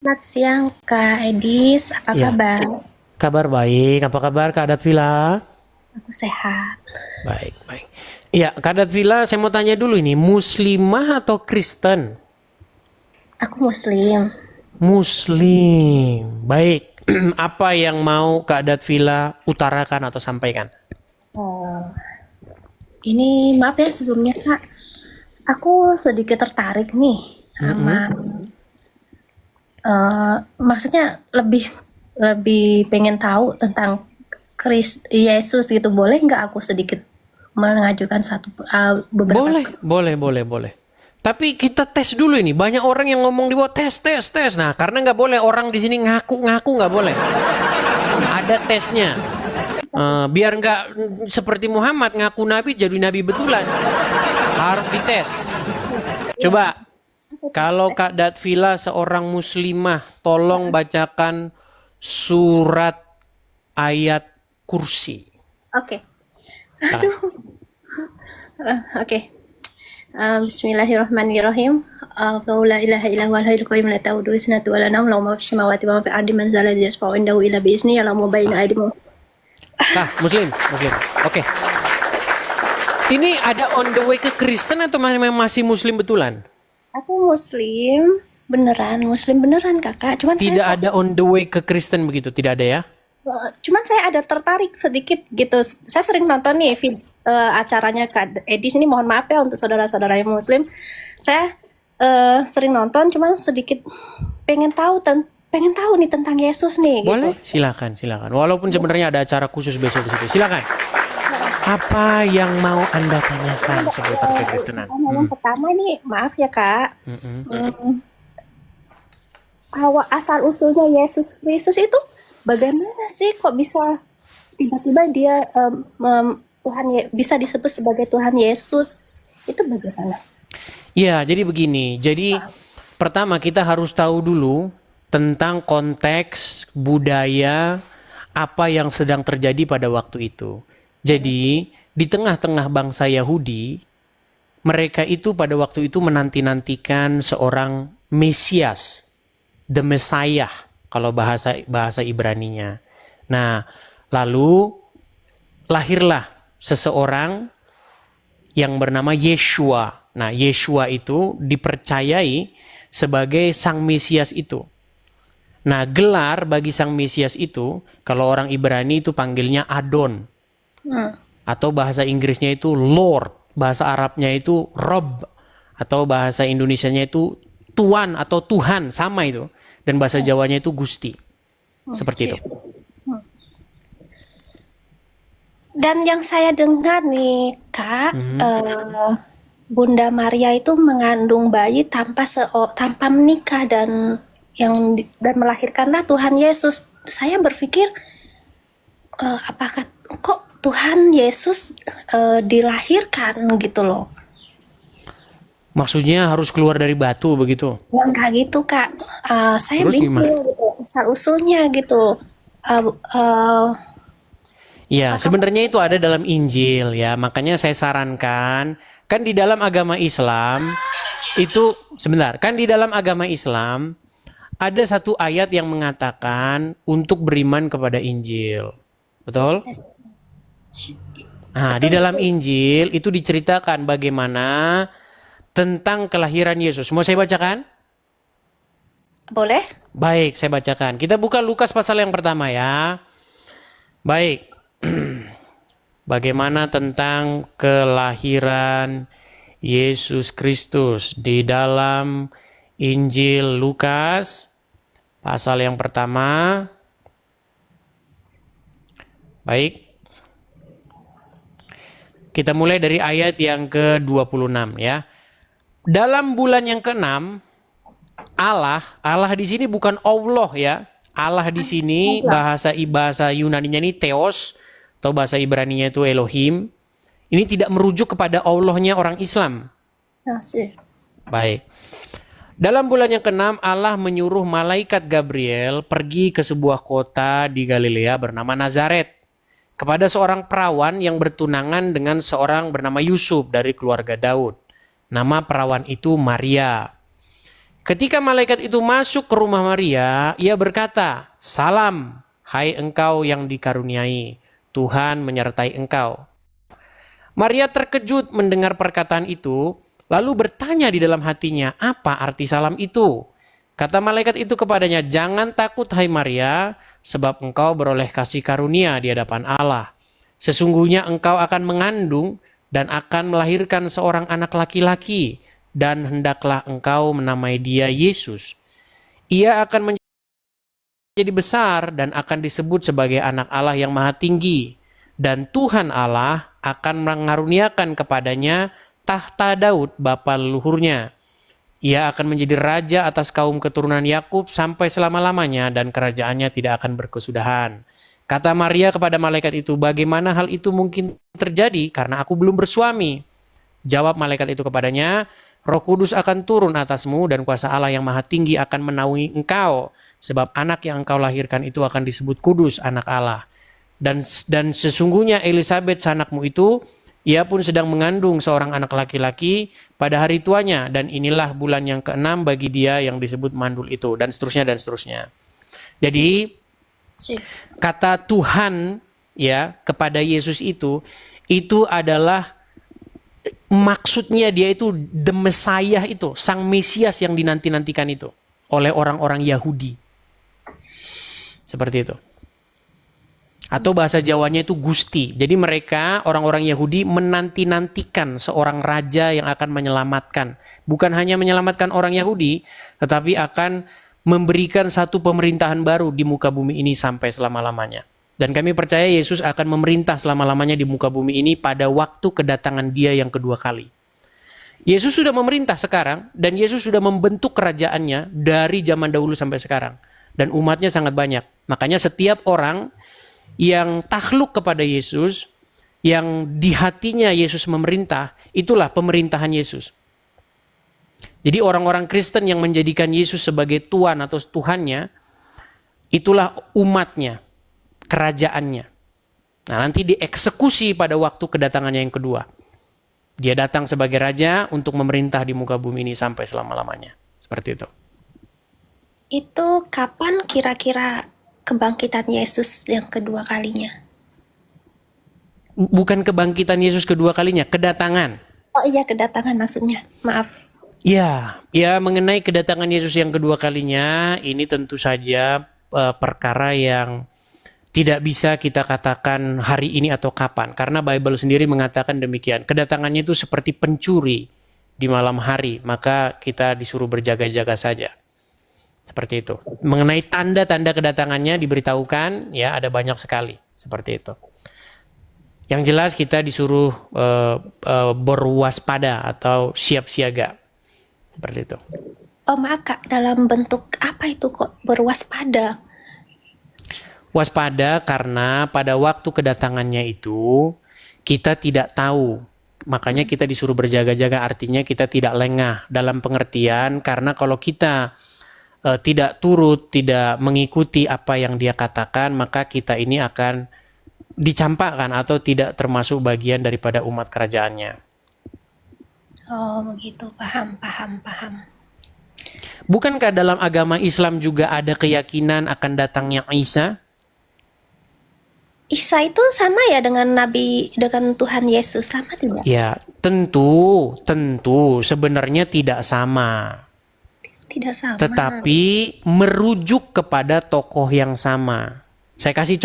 Selamat siang Kak Edis, apa Ya, kabar? kabar baik. Apa kabar Kak Datvila? Aku sehat. Baik, baik. Ya, Kak Datvila, saya mau tanya dulu ini, Muslimah atau Kristen? Aku Muslim. Muslim. Baik. Apa yang mau Kak Datvila utarakan atau sampaikan? Oh, ini maaf ya sebelumnya Kak, aku sedikit tertarik nih Mm-mm. sama, maksudnya lebih lebih pengen tahu tentang Yesus gitu. Boleh nggak aku sedikit mengajukan beberapa Boleh, boleh, boleh, boleh. Tapi kita tes dulu ini. Banyak orang yang ngomong di bawah tes, tes, tes. Nah, karena nggak boleh orang di sini ngaku-ngaku nggak boleh. Ada tesnya. Biar nggak seperti Muhammad ngaku nabi jadi nabi betulan. Harus dites. ya. Coba, kalau Kak Datvila seorang muslimah, tolong bacakan surat ayat kursi. Oke. Nah, Oke. Bismillahirrahmanirrahim. Allahu la ilaha illa huwal hayyul qayyum la ta'khudhuhu sinatun wa la nawm lahu ma fis samawati wa ma fil ardi man dzal ladzi yashfa'u indahu illa bi idzni ya'lamu ma baina sah. aydihim. Sah, muslim, muslim. Oke. Ini ada on the way ke Kristen atau memang masih muslim betulan? Aku muslim beneran kakak. Tidak ada on the way ke Kristen begitu, tidak ada ya? Cuman saya ada tertarik sedikit gitu. Saya sering nonton nih acaranya Kak Edis ini. Mohon maaf ya untuk saudara-saudara yang muslim. Saya sering nonton, cuman sedikit pengen tahu pengen tahu nih tentang Yesus nih gitu. Boleh? Silakan, silakan. Walaupun sebenarnya ada acara khusus besok di situ. Silakan. Apa yang mau Anda tanyakan seputar kekristenan? Yang pertama nih, maaf ya Kak, Mm-mm. hmm, awal asal usulnya Yesus Kristus itu bagaimana sih kok bisa tiba-tiba dia bisa disebut sebagai Tuhan Yesus? Itu bagaimana? Ya, jadi begini. Jadi pertama kita harus tahu dulu tentang konteks budaya apa yang sedang terjadi pada waktu itu. Jadi, di tengah-tengah bangsa Yahudi, mereka itu pada waktu itu menanti-nantikan seorang Mesias, the Messiah kalau bahasa bahasa Ibraninya. Nah, lalu lahirlah seseorang yang bernama Yeshua. Nah, Yeshua itu dipercayai sebagai sang Mesias itu. Nah, gelar bagi sang Mesias itu, kalau orang Ibrani itu panggilnya Adon. Hmm. Atau bahasa Inggrisnya itu Lord. Bahasa Arabnya itu Rob. Atau bahasa Indonesianya itu Tuan atau Tuhan, sama itu. Dan bahasa Jawanya itu Gusti. Seperti itu. Oke. Dan yang saya dengar nih Kak, Mhm. Bunda Maria itu mengandung bayi tanpa menikah dan melahirkanlah Tuhan Yesus. Saya berpikir, apakah kok Tuhan Yesus dilahirkan gitu loh? Maksudnya harus keluar dari batu begitu. Ya enggak gitu Kak. Saya Terus bingung gimana? gitu, asal usulnya gitu. Eh, eh, Ya, apakah sebenarnya itu ada dalam Injil ya. Makanya saya sarankan, kan di dalam agama Islam itu sebentar, kan di dalam agama Islam ada satu ayat yang mengatakan untuk beriman kepada Injil. Betul? Nah, di betul dalam itu? Injil itu diceritakan bagaimana tentang kelahiran Yesus. Mau saya bacakan? Boleh? Baik, saya bacakan. Kita buka Lukas pasal yang pertama ya. Baik. Bagaimana tentang kelahiran Yesus Kristus di dalam Injil Lukas pasal yang pertama. Baik, kita mulai dari ayat yang ke-26 ya. Dalam bulan yang ke-6, Allah di sini bukan Allah ya. Allah di sini bahasa Yunaninya ini Theos atau bahasa Ibraninya itu Elohim. Ini tidak merujuk kepada Allahnya orang Islam. Masih. Baik. Dalam bulan yang ke-6, Allah menyuruh malaikat Gabriel pergi ke sebuah kota di Galilea bernama Nazaret kepada seorang perawan yang bertunangan dengan seorang bernama Yusuf dari keluarga Daud. Nama perawan itu Maria. Ketika malaikat itu masuk ke rumah Maria, ia berkata, "Salam, hai engkau yang dikaruniai, Tuhan menyertai engkau." Maria terkejut mendengar perkataan itu, lalu bertanya di dalam hatinya, apa arti salam itu? Kata malaikat itu kepadanya, "Jangan takut hai Maria, sebab engkau beroleh kasih karunia di hadapan Allah. Sesungguhnya engkau akan mengandung dan akan melahirkan seorang anak laki-laki, dan hendaklah engkau menamai dia Yesus. Ia akan menjadi besar dan akan disebut sebagai anak Allah yang maha tinggi. Dan Tuhan Allah akan mengaruniakan kepadanya tahta Daud bapa leluhurnya. Ia akan menjadi raja atas kaum keturunan Yakub sampai selama-lamanya, dan kerajaannya tidak akan berkesudahan." Kata Maria kepada malaikat itu, "Bagaimana hal itu mungkin terjadi karena aku belum bersuami?" Jawab malaikat itu kepadanya, "Roh Kudus akan turun atasmu dan kuasa Allah yang maha tinggi akan menaungi engkau. Sebab anak yang engkau lahirkan itu akan disebut kudus, anak Allah. Dan sesungguhnya Elisabet sanakmu itu, ia pun sedang mengandung seorang anak laki-laki pada hari tuanya, dan inilah bulan yang ke-6 bagi dia yang disebut mandul itu," dan seterusnya dan seterusnya. Jadi kata Tuhan ya kepada Yesus itu adalah maksudnya dia itu the Messiah, itu sang Mesias yang dinanti-nantikan itu oleh orang-orang Yahudi. Seperti itu. Atau bahasa Jawanya itu Gusti. Jadi mereka, orang-orang Yahudi, menanti-nantikan seorang raja yang akan menyelamatkan. Bukan hanya menyelamatkan orang Yahudi, tetapi akan memberikan satu pemerintahan baru di muka bumi ini sampai selama-lamanya. Dan kami percaya Yesus akan memerintah selama-lamanya di muka bumi ini pada waktu kedatangan dia yang kedua kali. Yesus sudah memerintah sekarang, dan Yesus sudah membentuk kerajaannya dari zaman dahulu sampai sekarang. Dan umatnya sangat banyak. Makanya setiap orang yang takluk kepada Yesus, yang di hatinya Yesus memerintah, itulah pemerintahan Yesus. Jadi orang-orang Kristen yang menjadikan Yesus sebagai Tuhan atau Tuhannya, itulah umatnya, kerajaannya. Nah, nanti dieksekusi pada waktu kedatangannya yang kedua. Dia datang sebagai raja untuk memerintah di muka bumi ini sampai selama-lamanya. Seperti itu. Itu kapan kira-kira kebangkitan Yesus yang kedua kalinya? Bukan kebangkitan Yesus kedua kalinya, kedatangan. Oh iya, kedatangan maksudnya. Maaf. Ya, mengenai kedatangan Yesus yang kedua kalinya, ini tentu saja perkara yang tidak bisa kita katakan hari ini atau kapan. Karena Bible sendiri mengatakan demikian. Kedatangannya itu seperti pencuri di malam hari, maka kita disuruh berjaga-jaga saja. Seperti itu. Mengenai tanda-tanda kedatangannya diberitahukan, ya ada banyak sekali. Seperti itu. Yang jelas kita disuruh berwaspada atau siap siaga. Seperti itu. Oh maaf Kak, dalam bentuk apa itu kok berwaspada? Waspada karena pada waktu kedatangannya itu kita tidak tahu. Makanya kita disuruh berjaga-jaga, artinya kita tidak lengah. Dalam pengertian, karena kalau kita tidak turut, tidak mengikuti apa yang dia katakan, maka kita ini akan dicampakkan atau tidak termasuk bagian daripada umat kerajaannya. Oh begitu, paham. Bukankah dalam agama Islam juga ada keyakinan akan datangnya Isa? Isa itu sama ya dengan Tuhan Yesus, sama tidak? Ya, tentu sebenarnya tidak sama. Tidak sama. Tetapi merujuk kepada tokoh yang sama. Saya kasih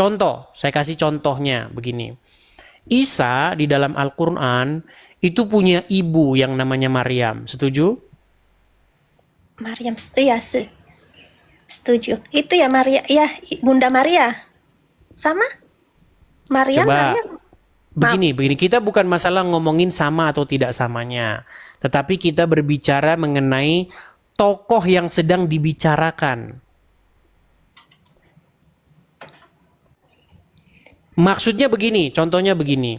contohnya begini. Isa di dalam Al-Quran itu punya ibu yang namanya Maryam. Setuju? Maryam, iya sih. Setuju. Itu ya Maria, ya Bunda Maria. Sama? Maryam, Coba Maryam. begini. Kita bukan masalah ngomongin sama atau tidak samanya. Tetapi kita berbicara mengenai tokoh yang sedang dibicarakan. Maksudnya begini, contohnya begini.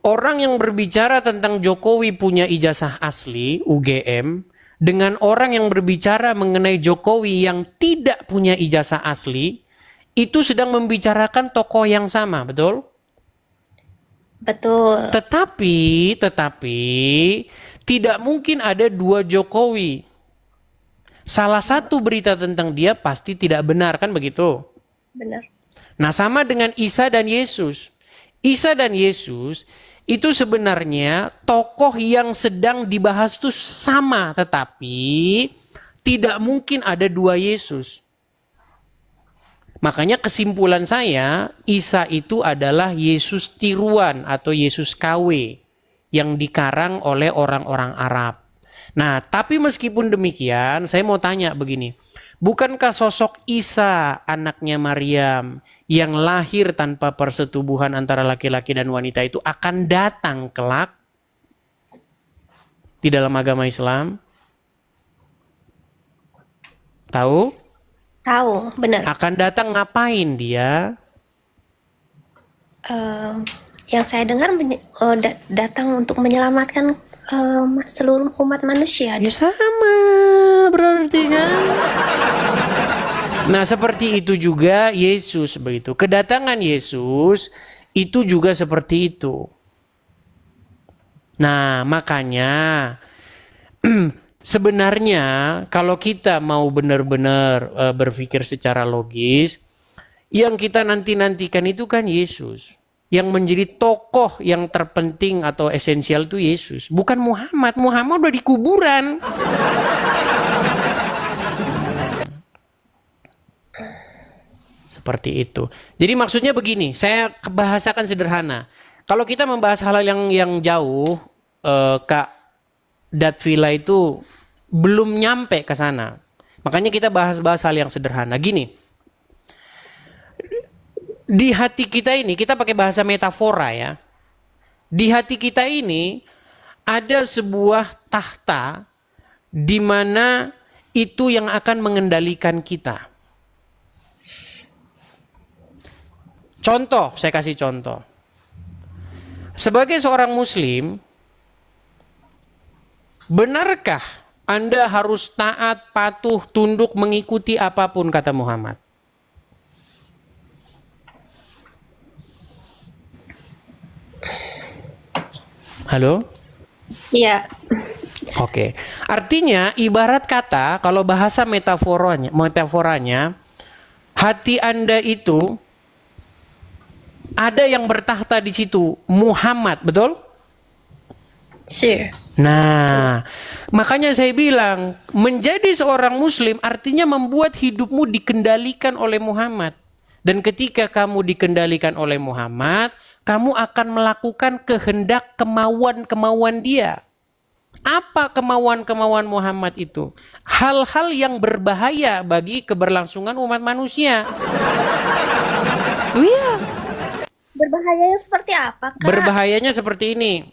Orang yang berbicara tentang Jokowi punya ijazah asli, UGM, dengan orang yang berbicara mengenai Jokowi yang tidak punya ijazah asli, itu sedang membicarakan tokoh yang sama, betul? Betul. Tetapi tidak mungkin ada dua Jokowi. salah satu berita tentang dia pasti tidak benar, kan begitu? Benar. Nah, sama dengan Isa dan Yesus. Isa dan Yesus itu sebenarnya tokoh yang sedang dibahas itu sama, tetapi tidak mungkin ada dua Yesus. Makanya kesimpulan saya, Isa itu adalah Yesus tiruan atau Yesus KW yang dikarang oleh orang-orang Arab. Nah, tapi meskipun demikian, saya mau tanya begini. Bukankah sosok Isa, anaknya Maryam, yang lahir tanpa persetubuhan antara laki-laki dan wanita itu akan datang kelak di dalam agama Islam? Tahu? Tahu, benar. Akan datang ngapain dia? Yang saya dengar datang untuk menyelamatkan seluruh umat manusia. Ya sama berarti kan. Nah, seperti itu juga Yesus begitu. Kedatangan Yesus itu juga seperti itu. Nah, makanya sebenarnya kalau kita mau benar-benar berpikir secara logis, yang kita nanti-nantikan itu kan Yesus. Yang menjadi tokoh yang terpenting atau esensial itu Yesus. Bukan Muhammad. Muhammad udah di kuburan. Seperti itu. Jadi maksudnya begini, saya bahasakan sederhana. Kalau kita membahas hal yang jauh, Kak Datvila itu belum nyampe ke sana. Makanya kita bahas hal yang sederhana. Gini, di hati kita ini, kita pakai bahasa metafora ya. Di hati kita ini ada sebuah tahta di mana itu yang akan mengendalikan kita. Contoh, saya kasih contoh. Sebagai seorang muslim, benarkah Anda harus taat, patuh, tunduk, mengikuti apapun kata Muhammad? Halo? Iya. Oke. Artinya ibarat kata kalau bahasa metaforanya hati Anda itu ada yang bertahta di situ, Muhammad, betul? Sure. Nah, makanya saya bilang menjadi seorang muslim artinya membuat hidupmu dikendalikan oleh Muhammad. Dan ketika kamu dikendalikan oleh Muhammad, kamu akan melakukan kehendak kemauan dia. Apa kemauan Muhammad itu? Hal-hal yang berbahaya bagi keberlangsungan umat manusia. Iya. Berbahayanya seperti apa, Kak? Berbahayanya seperti ini.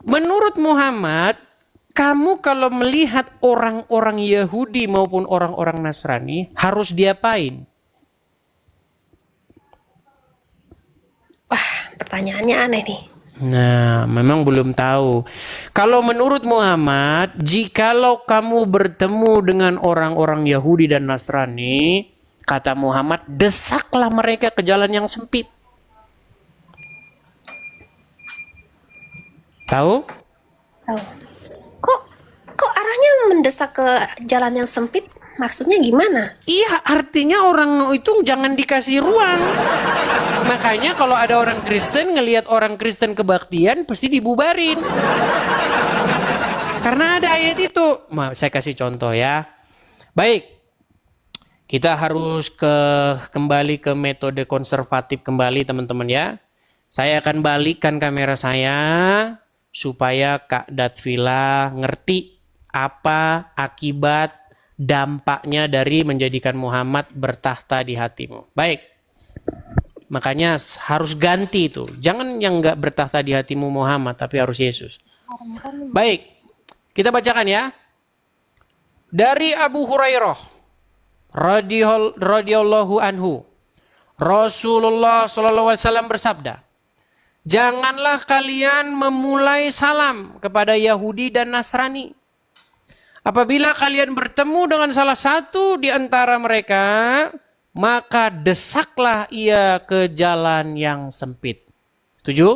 Menurut Muhammad, kamu kalau melihat orang-orang Yahudi maupun orang-orang Nasrani harus diapain? Wah, pertanyaannya aneh nih. Nah, memang belum tahu. Kalau menurut Muhammad, jikalau kamu bertemu dengan orang-orang Yahudi dan Nasrani, kata Muhammad, desaklah mereka ke jalan yang sempit. Tahu? Tahu. Kok arahnya mendesak ke jalan yang sempit? Maksudnya gimana? Iya, artinya orang itu jangan dikasih ruang. Makanya kalau ada orang Kristen ngelihat orang Kristen kebaktian pasti dibubarin. Karena ada ayat itu. Saya kasih contoh ya. Baik. Kita harus kembali ke metode konservatif kembali teman-teman ya. Saya akan balikkan kamera saya supaya Kak Datvila ngerti apa akibat dampaknya dari menjadikan Muhammad bertahta di hatimu. Baik. Makanya harus ganti itu. Jangan yang enggak bertahta di hatimu Muhammad, tapi harus Yesus. Baik. Kita bacakan ya. Dari Abu Hurairah radhiyallahu anhu. Rasulullah sallallahu alaihi wasallam bersabda, "Janganlah kalian memulai salam kepada Yahudi dan Nasrani. Apabila kalian bertemu dengan salah satu di antara mereka, maka desaklah ia ke jalan yang sempit." Setuju?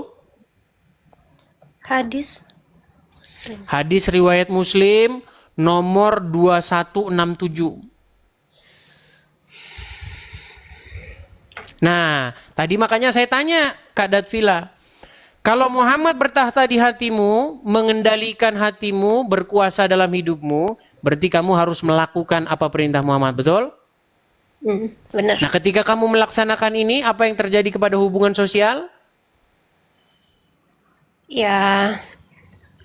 Hadis Muslim. Hadis riwayat Muslim nomor 2167. Nah, tadi makanya saya tanya Kak Datvila, kalau Muhammad bertahta di hatimu, mengendalikan hatimu, berkuasa dalam hidupmu, berarti kamu harus melakukan apa perintah Muhammad, betul? Benar. Nah, ketika kamu melaksanakan ini, apa yang terjadi kepada hubungan sosial? Ya,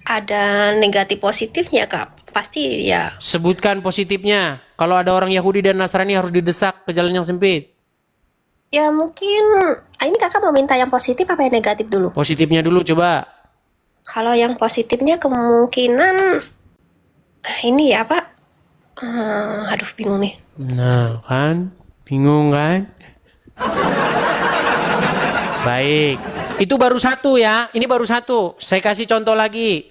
ada negatif positifnya, Kak. Pasti ya. Sebutkan positifnya. Kalau ada orang Yahudi dan Nasrani harus didesak ke jalan yang sempit. Ya mungkin, ini Kakak mau minta yang positif apa yang negatif dulu? Positifnya dulu coba. Kalau yang positifnya kemungkinan, ini ya Pak. Aduh bingung nih. Nah, kan? Bingung kan? Baik. Itu baru satu ya. Ini baru satu. Saya kasih contoh lagi.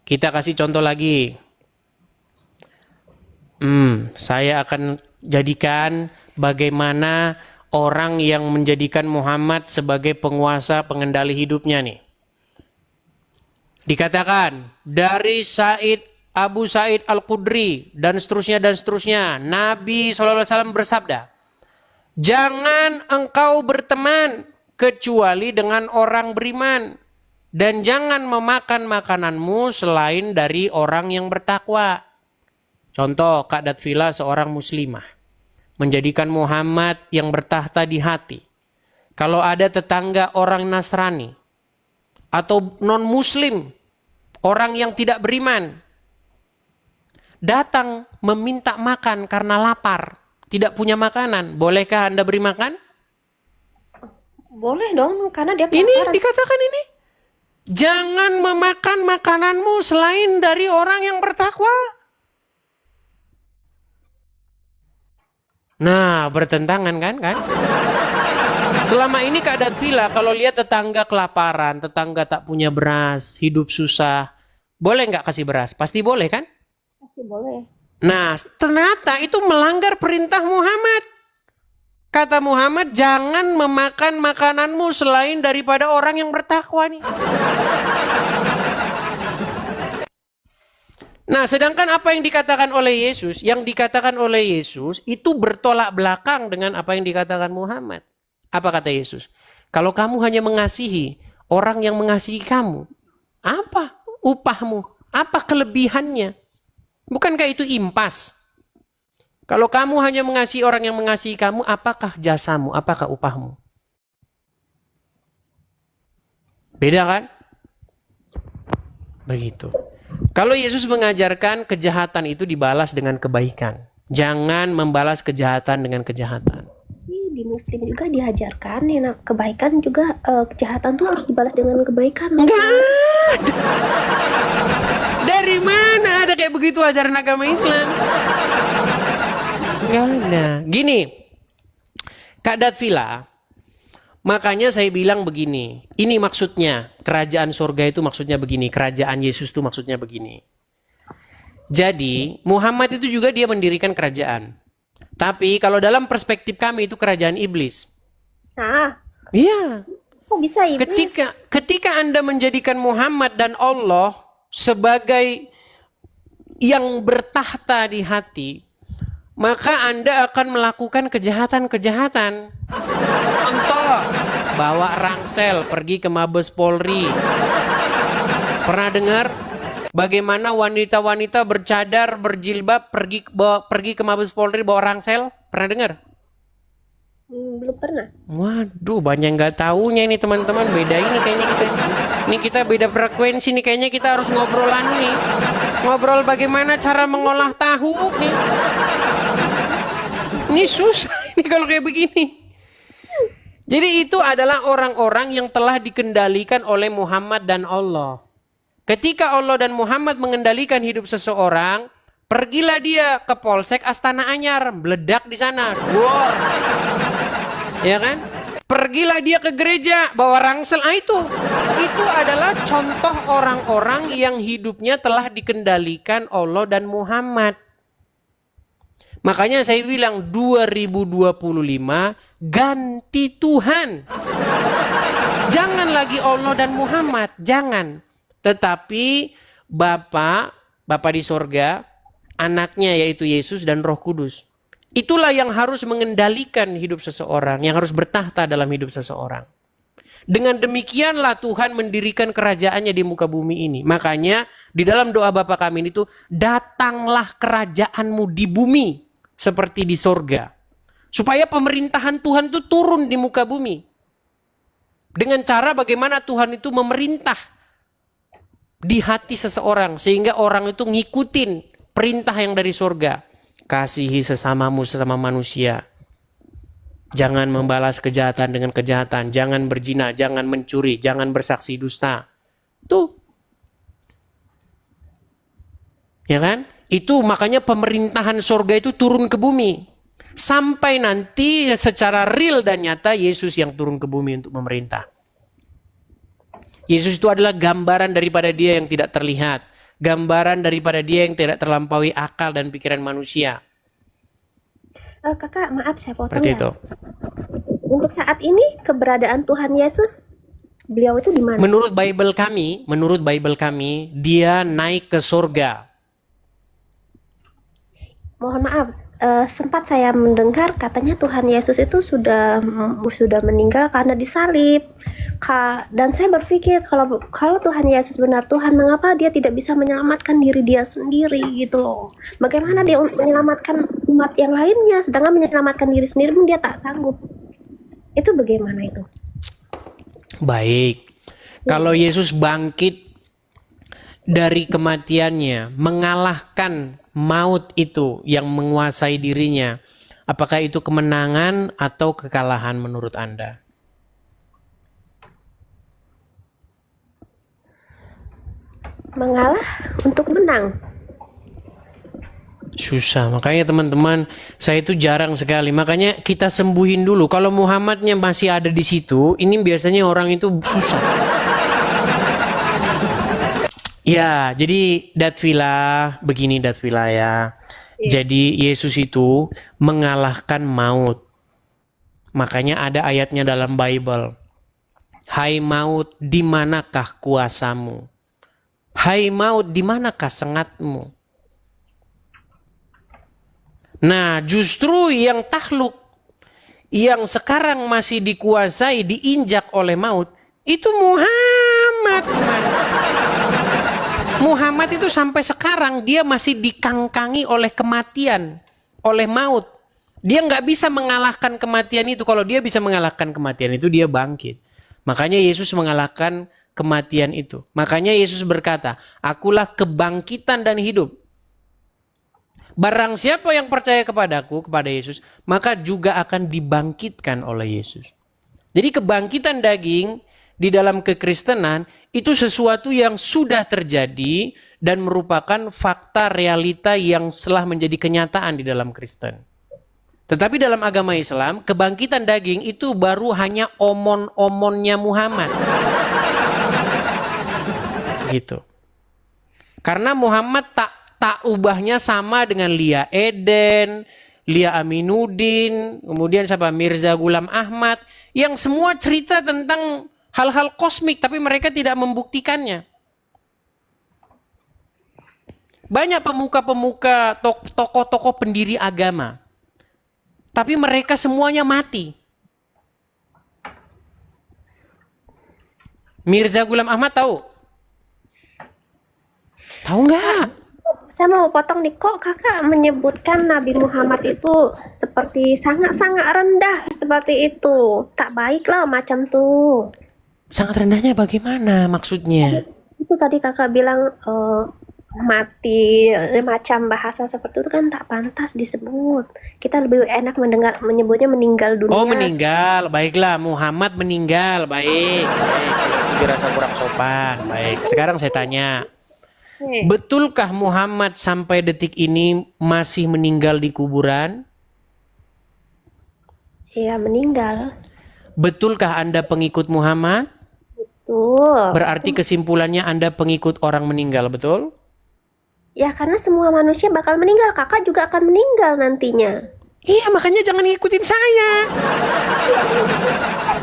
Kita kasih contoh lagi. Saya akan jadikan bagaimana orang yang menjadikan Muhammad sebagai penguasa pengendali hidupnya nih. Dikatakan dari Abu Sa'id Al-Khudri dan seterusnya, Nabi SAW bersabda, jangan engkau berteman kecuali dengan orang beriman, dan jangan memakan makananmu selain dari orang yang bertakwa. Contoh, Kak Datvila seorang muslimah menjadikan Muhammad yang bertahta di hati. Kalau ada tetangga orang Nasrani atau non-muslim, orang yang tidak beriman, datang meminta makan karena lapar, tidak punya makanan, bolehkah Anda beri makan? Boleh dong, karena dia Ini kelaparan. dikatakan ini. Jangan memakan makananmu selain dari orang yang bertakwa. Nah, bertentangan kan? Selama ini Kak Datvila kalau lihat tetangga kelaparan, tetangga tak punya beras, hidup susah, boleh nggak kasih beras? Pasti boleh kan? Pasti boleh. Nah, ternyata itu melanggar perintah Muhammad. Kata Muhammad, jangan memakan makananmu selain daripada orang yang bertakwa nih. Nah, sedangkan apa yang dikatakan oleh Yesus, itu bertolak belakang dengan apa yang dikatakan Muhammad. Apa kata Yesus? Kalau kamu hanya mengasihi orang yang mengasihi kamu, apa upahmu? Apa kelebihannya? Bukankah itu impas? Kalau kamu hanya mengasihi orang yang mengasihi kamu, apakah jasamu? Apakah upahmu? Beda kan? Begitu. Kalau Yesus mengajarkan kejahatan itu dibalas dengan kebaikan. Jangan membalas kejahatan dengan kejahatan. Di Muslim juga diajarkan, ya, kebaikan juga, kejahatan tuh harus dibalas dengan kebaikan. Enggak ada. Dari mana ada kayak begitu ajaran agama Islam? Enggak ada. Gini, Kak Datvila, makanya saya bilang begini, ini maksudnya, kerajaan surga itu maksudnya begini, kerajaan Yesus itu maksudnya begini. Jadi, Muhammad itu juga dia mendirikan kerajaan. Tapi kalau dalam perspektif kami itu kerajaan iblis. Nah, Iya. kok bisa iblis? Ketika Anda menjadikan Muhammad dan Allah sebagai yang bertahta di hati, maka Anda akan melakukan kejahatan-kejahatan. Contoh, bawa rangsel pergi ke Mabes Polri. Pernah dengar bagaimana wanita-wanita bercadar, berjilbab pergi ke Mabes Polri bawa rangsel? Pernah dengar? Belum pernah. Waduh, banyak nggak taunya ini teman-teman. Beda ini kayaknya kita. Ini kita beda frekuensi nih. Kayaknya kita harus ngobrolan nih. Ngobrol bagaimana cara mengolah tahu nih. Ini susah ini kalau kayak begini. Jadi itu adalah orang-orang yang telah dikendalikan oleh Muhammad dan Allah. Ketika Allah dan Muhammad mengendalikan hidup seseorang, pergilah dia ke Polsek Astana Anyar, meledak di sana, war. Ya kan? Pergilah dia ke gereja, bawa rangsel. Itu adalah contoh orang-orang yang hidupnya telah dikendalikan Allah dan Muhammad. Makanya saya bilang 2025 ganti Tuhan. Jangan lagi Allah dan Muhammad, jangan. Tetapi Bapa di sorga, anaknya yaitu Yesus dan Roh Kudus. Itulah yang harus mengendalikan hidup seseorang, yang harus bertahta dalam hidup seseorang. Dengan demikianlah Tuhan mendirikan kerajaannya di muka bumi ini. Makanya di dalam doa Bapa kami itu, datanglah kerajaanmu di bumi seperti di sorga. Supaya pemerintahan Tuhan itu turun di muka bumi. Dengan cara bagaimana Tuhan itu memerintah di hati seseorang. Sehingga orang itu ngikutin perintah yang dari sorga. Kasihi sesamamu sesama manusia. Jangan membalas kejahatan dengan kejahatan. Jangan berzina, jangan mencuri, jangan bersaksi dusta. Tuh. Ya kan? Itu makanya pemerintahan sorga itu turun ke bumi. Sampai nanti secara real dan nyata Yesus yang turun ke bumi untuk memerintah. Yesus itu adalah gambaran daripada dia yang tidak terlihat. Gambaran daripada dia yang tidak terlampaui akal dan pikiran manusia. Kakak, maaf saya potong Seperti ya. itu. Untuk saat ini keberadaan Tuhan Yesus, beliau itu di mana? Menurut Bible kami, dia naik ke surga. Mohon maaf, sempat saya mendengar katanya Tuhan Yesus itu sudah meninggal karena disalib. Dan saya berpikir kalau Tuhan Yesus benar Tuhan, mengapa dia tidak bisa menyelamatkan diri dia sendiri gitu loh? Bagaimana dia menyelamatkan umat yang lainnya, sedangkan menyelamatkan diri sendiri pun dia tak sanggup. Itu bagaimana itu? Baik. Kalau Yesus bangkit dari kematiannya, mengalahkan maut itu yang menguasai dirinya, apakah itu kemenangan atau kekalahan menurut Anda? Mengalah untuk menang. Susah, makanya teman-teman, saya itu jarang sekali. Makanya kita sembuhin dulu. Kalau Muhammadnya masih ada di situ, ini biasanya orang itu susah. Ya, jadi begini Datvila ya. Jadi Yesus itu mengalahkan maut. Makanya ada ayatnya dalam Bible. Hai maut, di manakah kuasamu? Hai maut, di manakah sengatmu? Nah, justru yang takluk, yang sekarang masih dikuasai, diinjak oleh maut, itu Muhammad. Muhammad itu sampai sekarang dia masih dikangkangi oleh kematian, oleh maut. Dia nggak bisa mengalahkan kematian itu. Kalau dia bisa mengalahkan kematian itu, dia bangkit. Makanya Yesus mengalahkan kematian itu. Makanya Yesus berkata, akulah kebangkitan dan hidup. Barang siapa yang percaya kepadaku, kepada Yesus, maka juga akan dibangkitkan oleh Yesus. Jadi kebangkitan daging di dalam kekristenan itu sesuatu yang sudah terjadi dan merupakan fakta realita yang telah menjadi kenyataan di dalam Kristen. Tetapi dalam agama Islam, kebangkitan daging itu baru hanya omon-omonnya Muhammad. Gitu. Karena Muhammad tak ubahnya sama dengan Lia Eden, Lia Aminuddin, kemudian siapa Mirza Ghulam Ahmad, yang semua cerita tentang hal-hal kosmik, tapi mereka tidak membuktikannya. Banyak pemuka-pemuka, tokoh-tokoh pendiri agama, tapi mereka semuanya mati. Mirza Ghulam Ahmad tahu? Tahu nggak? Saya mau potong nih, kok kakak menyebutkan Nabi Muhammad itu seperti sangat-sangat rendah seperti itu. Tak baik lah macam tuh. Sangat rendahnya bagaimana maksudnya? Itu tadi kakak bilang mati, macam bahasa seperti itu kan tak pantas disebut. Kita lebih enak menyebutnya meninggal dunia. Oh meninggal, baiklah Muhammad meninggal, baik. Dirasa kurang sopan, baik. Sekarang saya tanya. Betulkah Muhammad sampai detik ini masih meninggal di kuburan? Iya, meninggal. Betulkah Anda pengikut Muhammad? Betul. Berarti kesimpulannya Anda pengikut orang meninggal, betul? Ya, karena semua manusia bakal meninggal. Kakak juga akan meninggal nantinya. Iya, makanya jangan ngikutin saya.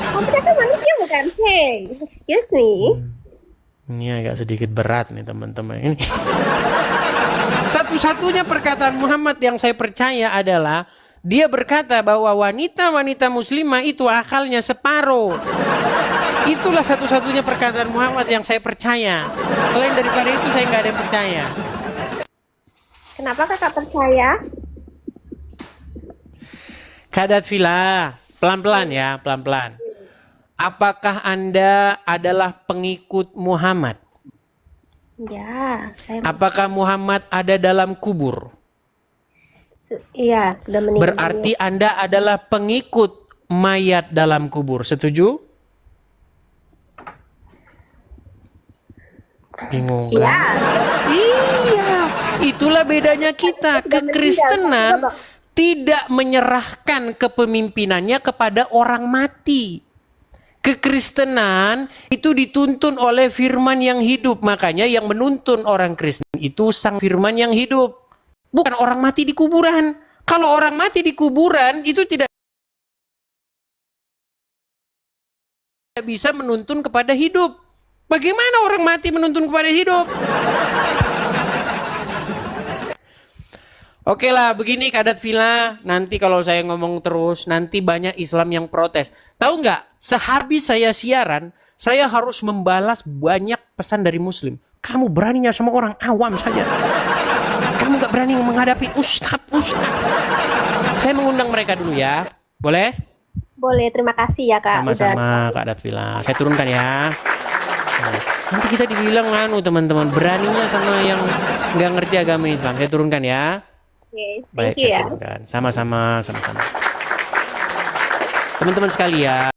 Kamu kan manusia bukan? Hey, excuse me. Ini agak sedikit berat nih teman-teman. Ini satu-satunya perkataan Muhammad yang saya percaya adalah dia berkata bahwa wanita-wanita muslimah itu akalnya separuh. Itulah satu-satunya perkataan Muhammad yang saya percaya. Selain daripada itu saya nggak ada yang percaya. Kenapa kakak percaya? Kadat Villa, pelan-pelan ya, pelan-pelan. Apakah Anda adalah pengikut Muhammad? Ya, saya Apakah Muhammad ada dalam kubur? iya sudah meninggal. Berarti Anda adalah pengikut mayat dalam kubur. Setuju? Bingung kan? Iya. Iya, itulah bedanya kita. Kekristenan tidak menyerahkan kepemimpinannya kepada orang mati. Kekristenan itu dituntun oleh firman yang hidup. Makanya yang menuntun orang Kristen itu sang firman yang hidup. Bukan orang mati di kuburan. Kalau orang mati di kuburan itu tidak bisa menuntun kepada hidup. Bagaimana orang mati menuntun kepada hidup? Oke lah, begini Kadat Villa. Nanti kalau saya ngomong terus, nanti banyak Islam yang protes. Tahu nggak? Sehabis saya siaran, saya harus membalas banyak pesan dari Muslim. Kamu beraninya sama orang awam saja. Kamu nggak berani menghadapi ustadz. Saya mengundang mereka dulu ya. Boleh? Boleh, terima kasih ya Kak. Sama-sama Kadat Villa. Saya turunkan ya. Nanti kita dibilang teman-teman beraninya sama yang nggak ngerti agama Islam. Saya turunkan ya. Oke, Baik, thank you saya ya. turunkan. Sama-sama. Teman-teman sekalian.